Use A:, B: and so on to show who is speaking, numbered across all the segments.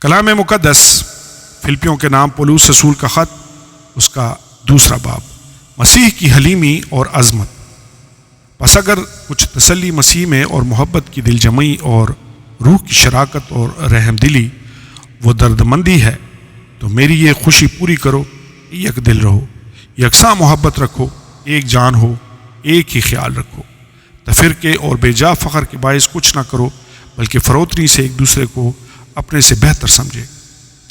A: کلام مقدس فلپیوں کے نام پولس رسول کا خط، اس کا 2 باب، مسیح کی حلیمی اور عظمت۔ پس اگر کچھ تسلی مسیح میں اور محبت کی دل جمعی اور روح کی شراکت اور رحم دلی و دردمندی ہے، تو میری یہ خوشی پوری کرو، یک دل رہو، یکساں محبت رکھو، ایک جان ہو، ایک ہی خیال رکھو، تفرقے اور بے جا فخر کے باعث کچھ نہ کرو، بلکہ فروتنی سے ایک دوسرے کو اپنے سے بہتر سمجھے۔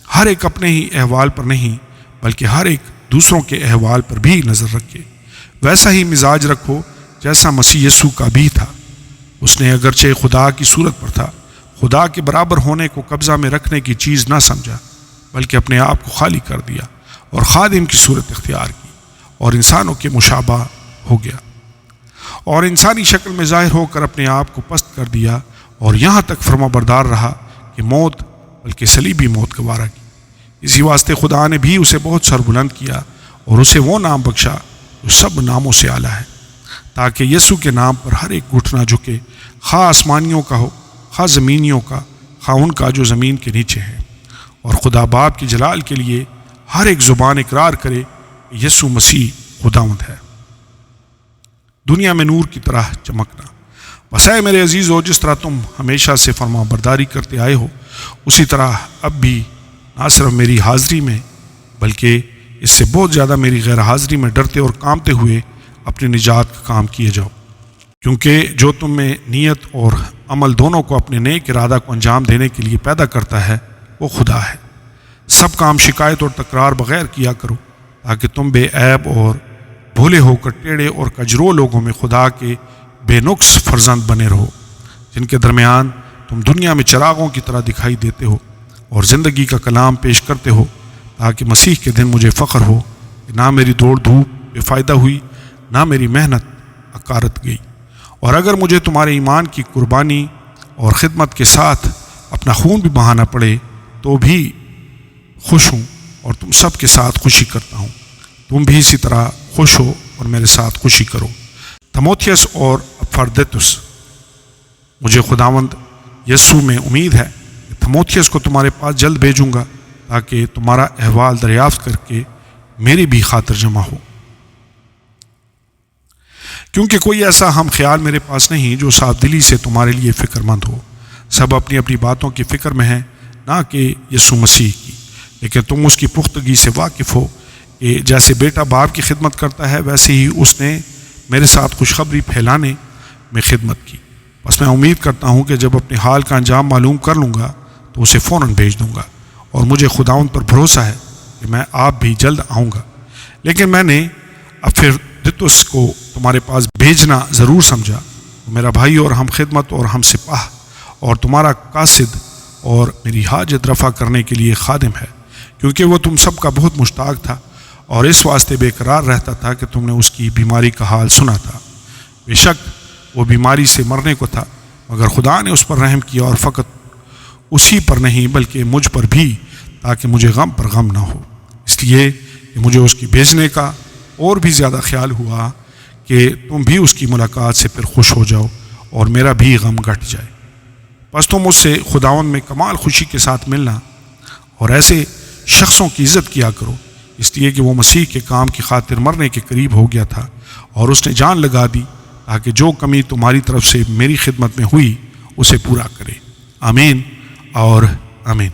A: ہر ایک اپنے ہی احوال پر نہیں، بلکہ ہر ایک دوسروں کے احوال پر بھی نظر رکھے۔ ویسا ہی مزاج رکھو جیسا مسیح یسوع کا بھی تھا۔ اس نے اگرچہ خدا کی صورت پر تھا، خدا کے برابر ہونے کو قبضہ میں رکھنے کی چیز نہ سمجھا، بلکہ اپنے آپ کو خالی کر دیا اور خادم کی صورت اختیار کی، اور انسانوں کے مشابہ ہو گیا، اور انسانی شکل میں ظاہر ہو کر اپنے آپ کو پست کر دیا، اور یہاں تک فرما بردار رہا کہ موت، بلکہ صلیبی موت گوارا کی۔ اسی واسطے خدا نے بھی اسے بہت سربلند کیا اور اسے وہ نام بخشا جو سب ناموں سے اعلیٰ ہے، تاکہ یسوع کے نام پر ہر ایک گھٹنا جھکے، خواہ آسمانیوں کا ہو، خواہ زمینیوں کا، خواہ ان کا جو زمین کے نیچے ہے، اور خدا باپ کی جلال کے لیے ہر ایک زبان اقرار کرے کہ یسوع مسیح خداوند ہے۔ دنیا میں نور کی طرح چمکنا۔ بس اے میرے عزیزو، جس طرح تم ہمیشہ سے فرما برداری کرتے آئے ہو، اسی طرح اب بھی نہ صرف میری حاضری میں بلکہ اس سے بہت زیادہ میری غیر حاضری میں ڈرتے اور کامتے ہوئے اپنی نجات کا کام کیے جاؤ، کیونکہ جو تم میں نیت اور عمل دونوں کو اپنے نیک ارادہ کو انجام دینے کے لیے پیدا کرتا ہے، وہ خدا ہے۔ سب کام شکایت اور تکرار بغیر کیا کرو، تاکہ تم بے عیب اور بھولے ہو کر ٹیڑے اور کجرو لوگوں میں خدا کے بے نقص فرزند بنے رہو، جن کے درمیان تم دنیا میں چراغوں کی طرح دکھائی دیتے ہو اور زندگی کا کلام پیش کرتے ہو، تاکہ مسیح کے دن مجھے فخر ہو کہ نہ میری دوڑ دھوپ بے فائدہ ہوئی، نہ میری محنت اکارت گئی۔ اور اگر مجھے تمہارے ایمان کی قربانی اور خدمت کے ساتھ اپنا خون بھی بہانا پڑے تو بھی خوش ہوں، اور تم سب کے ساتھ خوشی کرتا ہوں۔ تم بھی اسی طرح خوش ہو اور میرے ساتھ خوشی کرو۔ تموتھیوس اور افرودیتس، مجھے خداوند یسوع میں امید ہے کہ تموتھیوس کو تمہارے پاس جلد بھیجوں گا، تاکہ تمہارا احوال دریافت کر کے میری بھی خاطر جمع ہو، کیونکہ کوئی ایسا ہم خیال میرے پاس نہیں جو صاف دلی سے تمہارے لیے فکر مند ہو۔ سب اپنی اپنی باتوں کی فکر میں ہیں، نہ کہ یسوع مسیح کی، لیکن تم اس کی پختگی سے واقف ہو کہ جیسے بیٹا باپ کی خدمت کرتا ہے، ویسے ہی اس نے میرے ساتھ خوشخبری پھیلانے میں خدمت کی۔ بس میں امید کرتا ہوں کہ جب اپنے حال کا انجام معلوم کر لوں گا تو اسے فوراً بھیج دوں گا، اور مجھے خداوند پر بھروسہ ہے کہ میں آپ بھی جلد آؤں گا۔ لیکن میں نے افرودیتس کو تمہارے پاس بھیجنا ضرور سمجھا، وہ میرا بھائی اور ہم خدمت اور ہم سپاہ اور تمہارا قاصد اور میری حاجت رفع کرنے کے لیے خادم ہے، کیونکہ وہ تم سب کا بہت مشتاق تھا اور اس واسطے بے قرار رہتا تھا کہ تم نے اس کی بیماری کا حال سنا تھا۔ بے شک وہ بیماری سے مرنے کو تھا، مگر خدا نے اس پر رحم کیا، اور فقط اسی پر نہیں بلکہ مجھ پر بھی، تاکہ مجھے غم پر غم نہ ہو۔ اس لیے کہ مجھے اس کی بھیجنے کا اور بھی زیادہ خیال ہوا کہ تم بھی اس کی ملاقات سے پھر خوش ہو جاؤ اور میرا بھی غم گھٹ جائے۔ بس تم اس سے خداوند میں کمال خوشی کے ساتھ ملنا اور ایسے شخصوں کی عزت کیا کرو، اس لیے کہ وہ مسیح کے کام کی خاطر مرنے کے قریب ہو گیا تھا، اور اس نے جان لگا دی، تاکہ جو کمی تمہاری طرف سے میری خدمت میں ہوئی اسے پورا کرے۔ آمین اور آمین۔